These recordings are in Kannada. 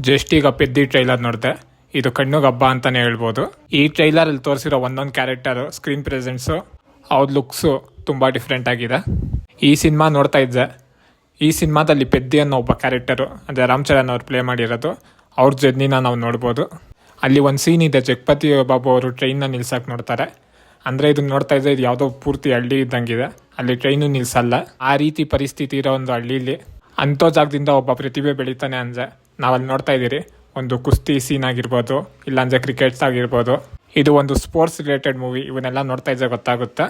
ಜಸ್ಟ್ ಈಗ ಪೆದ್ದಿ ಟ್ರೈಲರ್ ನೋಡಿದೆ. ಇದು ಕಣ್ಣುಗೆ ಹಬ್ಬ ಅಂತಾನೆ ಹೇಳ್ಬೋದು. ಈ ಟ್ರೈಲರ್ ಅಲ್ಲಿ ತೋರಿಸಿರೋ ಒಂದೊಂದು ಕ್ಯಾರೆಕ್ಟರ್ ಸ್ಕ್ರೀನ್ ಪ್ರೆಸೆನ್ಸು ಅವ್ರ ಲುಕ್ಸು ತುಂಬ ಡಿಫ್ರೆಂಟ್ ಆಗಿದೆ. ಈ ಸಿನಿಮಾ ನೋಡ್ತಾ ಇದ್ದೆ. ಈ ಸಿನಿಮಾದಲ್ಲಿ ಪೆದ್ದಿ ಅನ್ನೋ ಒಬ್ಬ ಕ್ಯಾರೆಕ್ಟರು ಅಂದರೆ ರಾಮ್ ಚರಣ್ ಅವ್ರು ಪ್ಲೇ ಮಾಡಿರೋದು. ಅವ್ರ ಜರ್ನಿನ ನಾವು ನೋಡ್ಬೋದು. ಅಲ್ಲಿ ಒಂದು ಸೀನ್ ಇದೆ, ಜಗಪತಿ ಬಾಬು ಅವರು ಟ್ರೈನ್ನ ನಿಲ್ಸಕ್ಕೆ ನೋಡ್ತಾರೆ. ಅಂದರೆ ಇದನ್ನ ನೋಡ್ತಾ ಇದ್ದರೆ ಇದು ಯಾವುದೋ ಪೂರ್ತಿ ಹಳ್ಳಿ ಇದ್ದಂಗಿದೆ. ಅಲ್ಲಿ ಟ್ರೈನು ನಿಲ್ಸಲ್ಲ. ಆ ರೀತಿ ಪರಿಸ್ಥಿತಿ ಇರೋ ಒಂದು ಹಳ್ಳೀಲಿ ಅಂಥೋ ಜಾಗದಿಂದ ಒಬ್ಬ ಪ್ರತಿಭೆ ಬೆಳೀತಾನೆ ಅಂದರೆ ನಾವಲ್ಲಿ ನೋಡ್ತಾ ಇದ್ದೀರಿ. ಒಂದು ಕುಸ್ತಿ ಸೀನ್ ಆಗಿರ್ಬೋದು, ಇಲ್ಲಾಂದರೆ ಕ್ರಿಕೆಟ್ಸ್ ಆಗಿರ್ಬೋದು. ಇದು ಒಂದು ಸ್ಪೋರ್ಟ್ಸ್ ರಿಲೇಟೆಡ್ ಮೂವಿ. ಇವನ್ನೆಲ್ಲ ನೋಡ್ತಾ ಇದ್ದರೆ ಗೊತ್ತಾಗುತ್ತೆ.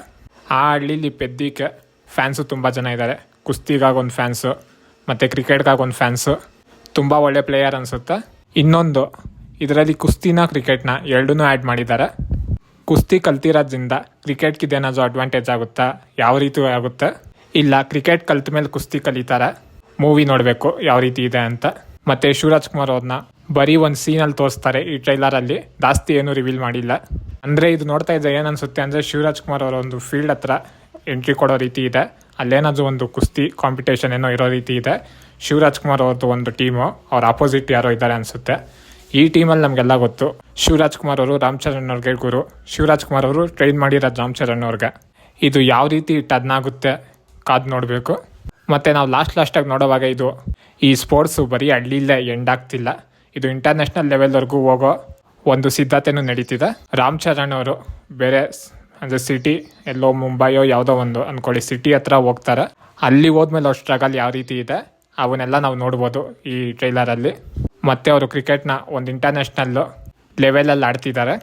ಆ ಹಳ್ಳೀಲಿ ಪೆದ್ದಿಗೆ ಫ್ಯಾನ್ಸು ತುಂಬ ಜನ ಇದ್ದಾರೆ. ಕುಸ್ತಿಗಾಗೊಂದು ಫ್ಯಾನ್ಸು ಮತ್ತು ಕ್ರಿಕೆಟ್ಗಾಗೊಂದು ಫ್ಯಾನ್ಸು. ತುಂಬ ಒಳ್ಳೆ ಪ್ಲೇಯರ್ ಅನಿಸುತ್ತೆ. ಇನ್ನೊಂದು ಇದರಲ್ಲಿ ಕುಸ್ತಿನ ಕ್ರಿಕೆಟ್ನ ಎರಡನ್ನೂ ಆ್ಯಡ್ ಮಾಡಿದ್ದಾರೆ. ಕುಸ್ತಿ ಕಲ್ತಿರೋದ್ರಿಂದ ಕ್ರಿಕೆಟ್ಗೆ ಏನಾದರೂ ಅಡ್ವಾಂಟೇಜ್ ಆಗುತ್ತಾ, ಯಾವ ರೀತಿ ಆಗುತ್ತೆ? ಇಲ್ಲ ಕ್ರಿಕೆಟ್ ಕಲ್ತ ಮೇಲೆ ಕುಸ್ತಿ ಕಲಿತಾರೆ. ಮೂವಿ ನೋಡಬೇಕು ಯಾವ ರೀತಿ ಇದೆ ಅಂತ. ಮತ್ತು ಶಿವರಾಜ್ ಕುಮಾರ್ ಅವ್ರನ್ನ ಬರೀ ಒಂದು ಸೀನಲ್ಲಿ ತೋರಿಸ್ತಾರೆ ಈ ಟ್ರೈಲರಲ್ಲಿ. ಜಾಸ್ತಿ ಏನೂ ರಿವೀಲ್ ಮಾಡಿಲ್ಲ. ಅಂದರೆ ಇದು ನೋಡ್ತಾ ಇದ್ದರೆ ಏನನ್ಸುತ್ತೆ ಅಂದರೆ ಶಿವರಾಜ್ ಕುಮಾರ್ ಅವರ ಒಂದು ಫೀಲ್ಡ್ ಹತ್ರ ಎಂಟ್ರಿ ಕೊಡೋ ರೀತಿ ಇದೆ. ಅಲ್ಲೇನಾದರೂ ಒಂದು ಕುಸ್ತಿ ಕಾಂಪಿಟೇಷನ್ ಏನೋ ಇರೋ ರೀತಿ ಇದೆ. ಶಿವರಾಜ್ ಕುಮಾರ್ ಅವ್ರದ್ದು ಒಂದು ಟೀಮು, ಅವ್ರ ಆಪೋಸಿಟ್ ಯಾರೋ ಇದ್ದಾರೆ ಅನಿಸುತ್ತೆ. ಈ ಟೀಮಲ್ಲಿ ನಮಗೆಲ್ಲ ಗೊತ್ತು, ಶಿವರಾಜ್ ಕುಮಾರ್ ಅವರು ರಾಮ್ ಚರಣ್ ಅವ್ರಿಗೆ ಗುರು. ಶಿವರಾಜ್ ಕುಮಾರ್ ಅವರು ಟ್ರೈನ್ ಮಾಡಿರೋದು ರಾಮ್ ಚರಣ್ ಅವ್ರಿಗೆ. ಇದು ಯಾವ ರೀತಿ ಟರ್ನಾಗುತ್ತೆ ಕಾದು ನೋಡಬೇಕು. ಮತ್ತು ನಾವು ಲಾಸ್ಟಾಗಿ ನೋಡೋವಾಗ ಇದು ಈ ಸ್ಪೋರ್ಟ್ಸು ಬರೀ ಹಳ್ಳಿಲೇ ಎಂಡ್ ಆಗ್ತಿಲ್ಲ. ಇದು ಇಂಟರ್ನ್ಯಾಷನಲ್ ಲೆವೆಲ್ವರೆಗೂ ಹೋಗೋ ಒಂದು ಸಿದ್ಧತೆಯೂ ನಡೀತಿದೆ. ರಾಮ್ ಚರಣ್ ಅವರು ಬೇರೆ ಅಂದರೆ ಸಿಟಿ ಎಲ್ಲೋ ಮುಂಬೈಯೋ ಯಾವುದೋ ಒಂದು ಅಂದ್ಕೊಳ್ಳಿ ಸಿಟಿ ಹತ್ರ ಹೋಗ್ತಾರೆ. ಅಲ್ಲಿ ಹೋದ್ಮೇಲೆ ಅವ್ರ ಸ್ಟ್ರಗಲ್ ಯಾವ ರೀತಿ ಇದೆ ಅವನ್ನೆಲ್ಲ ನಾವು ನೋಡ್ಬೋದು ಈ ಟ್ರೈಲರಲ್ಲಿ. ಮತ್ತು ಅವರು ಕ್ರಿಕೆಟ್ನ ಒಂದು ಇಂಟರ್ನ್ಯಾಷನಲ್ಲು ಲೆವೆಲಲ್ಲಿ ಆಡ್ತಿದ್ದಾರೆ.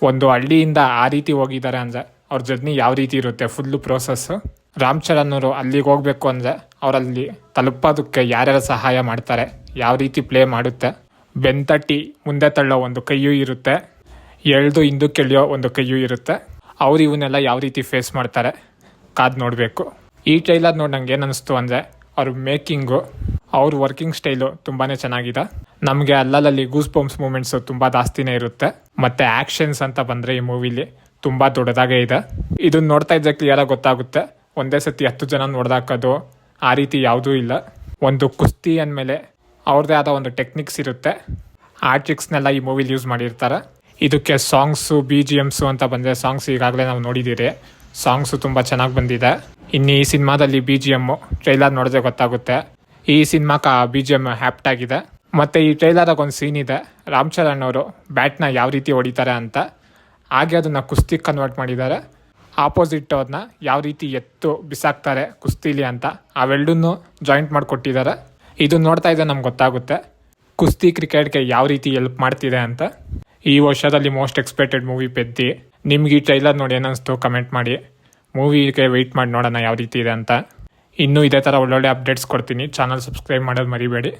ಒಂದು ಹಳ್ಳಿಯಿಂದ ಆ ರೀತಿ ಹೋಗಿದ್ದಾರೆ ಅಂದರೆ ಅವ್ರ ಜರ್ನಿ ಯಾವ ರೀತಿ ಇರುತ್ತೆ, ಫುಲ್ಲು ಪ್ರೋಸೆಸ್ಸು. ರಾಮ್ ಚರಣ್ ಅವರು ಅಲ್ಲಿಗೆ ಹೋಗಬೇಕು ಅಂದರೆ ಅವರಲ್ಲಿ ತಲುಪೋದಕ್ಕೆ ಯಾರ್ಯಾರು ಸಹಾಯ ಮಾಡ್ತಾರೆ, ಯಾವ ರೀತಿ ಪ್ಲೇ ಮಾಡುತ್ತೆ. ಬೆಂತಟ್ಟಿ ಮುಂದೆ ತಳ್ಳೋ ಒಂದು ಕೈಯೂ ಇರುತ್ತೆ, ಎಳೆದು ಹಿಂದಕ್ಕೆ ಎಳೆಯೋ ಒಂದು ಕೈಯೂ ಇರುತ್ತೆ. ಅವ್ರು ಇವನ್ನೆಲ್ಲ ಯಾವ ರೀತಿ ಫೇಸ್ ಮಾಡ್ತಾರೆ ಕಾದು ನೋಡಬೇಕು. ಈ ಟ್ರೈಲರ್ ನೋಡಿ ನಂಗೆ ಏನು ಅನ್ನಿಸ್ತು ಅಂದರೆ ಅವ್ರ ಮೇಕಿಂಗು, ಅವ್ರ ವರ್ಕಿಂಗ್ ಸ್ಟೈಲು ತುಂಬಾ ಚೆನ್ನಾಗಿದೆ. ನಮಗೆ ಅಲ್ಲಲ್ಲಿ ಗೂಸ್ ಬಂಪ್ಸ್ ಮೂಮೆಂಟ್ಸು ತುಂಬ ಜಾಸ್ತಿನೇ ಇರುತ್ತೆ. ಮತ್ತು ಆ್ಯಕ್ಷನ್ಸ್ ಅಂತ ಬಂದರೆ ಈ ಮೂವಿಲಿ ತುಂಬ ದೊಡ್ಡದಾಗೇ ಇದೆ. ಇದನ್ನು ನೋಡ್ತಾ ಇದ್ದರೆ ಕ್ಲಿಯರಾಗಿ ಗೊತ್ತಾಗುತ್ತೆ. ಒಂದೇ ಸತಿ 10 ಜನ ನೋಡ್ದಾಕೋದು ಆ ರೀತಿ ಯಾವುದೂ ಇಲ್ಲ. ಒಂದು ಕುಸ್ತಿ ಅಂದಮೇಲೆ ಅವ್ರದ್ದೇ ಆದ ಒಂದು ಟೆಕ್ನಿಕ್ಸ್ ಇರುತ್ತೆ. ಆ ಟ್ರಿಕ್ಸ್ನೆಲ್ಲ ಈ ಮೂವಿಲಿ ಯೂಸ್ ಮಾಡಿರ್ತಾರೆ. ಇದಕ್ಕೆ ಸಾಂಗ್ಸು BGMs ಅಂತ ಬಂದರೆ ಸಾಂಗ್ಸ್ ಈಗಾಗಲೇ ನಾವು ನೋಡಿದ್ದೀರಿ. ಸಾಂಗ್ಸು ತುಂಬ ಚೆನ್ನಾಗಿ ಬಂದಿದೆ. ಇನ್ನು ಈ ಸಿನಿಮಾದಲ್ಲಿ BGM ಟ್ರೈಲರ್ ನೋಡಿದ್ರೆ ಗೊತ್ತಾಗುತ್ತೆ. ಈ ಸಿನಿಮಾಕ್ಕೆ BGM ಹ್ಯಾಪ್ಟ್ ಆಗಿದೆ. ಮತ್ತು ಈ ಟ್ರೈಲರಾಗ ಒಂದು ಸೀನ್ ಇದೆ, ರಾಮ್ ಚರಣ್ ಅವರು ಬ್ಯಾಟ್ನ ಯಾವ ರೀತಿ ಹೊಡಿತಾರೆ ಅಂತ. ಹಾಗೆ ಅದನ್ನು ಕುಸ್ತಿಗೆ ಕನ್ವರ್ಟ್ ಮಾಡಿದ್ದಾರೆ. ಆಪೋಸಿಟ್ ಅವ್ರನ್ನ ಯಾವ ರೀತಿ ಎತ್ತು ಬಿಸಾಕ್ತಾರೆ ಕುಸ್ತಿಲಿ ಅಂತ ಅವೆರಡನ್ನೂ ಜಾಯಿಂಟ್ ಮಾಡಿಕೊಟ್ಟಿದ್ದಾರೆ. ಇದು ನೋಡ್ತಾ ಇದ್ದರೆ ನಮ್ಗೆ ಗೊತ್ತಾಗುತ್ತೆ ಕುಸ್ತಿ ಕ್ರಿಕೆಟ್ಗೆ ಯಾವ ರೀತಿ ಹೆಲ್ಪ್ ಮಾಡ್ತಿದೆ ಅಂತ. ಈ ವರ್ಷದಲ್ಲಿ ಮೋಸ್ಟ್ ಎಕ್ಸ್ಪೆಕ್ಟೆಡ್ ಮೂವಿ ಪೆದ್ದಿ. ನಿಮ್ಗೆ ಈ ಟ್ರೈಲರ್ ನೋಡಿ ಏನಿಸ್ತು ಕಮೆಂಟ್ ಮಾಡಿ. ಮೂವಿಗೆ ವೆಯ್ಟ್ ಮಾಡಿ ನೋಡೋಣ ಯಾವ ರೀತಿ ಇದೆ ಅಂತ. ಇನ್ನೂ ಇದೇ ಥರ ಒಳ್ಳೊಳ್ಳೆ ಅಪ್ಡೇಟ್ಸ್ ಕೊಡ್ತೀನಿ. ಚಾನಲ್ ಸಬ್ಸ್ಕ್ರೈಬ್ ಮಾಡೋದು ಮರಿಬೇಡಿ.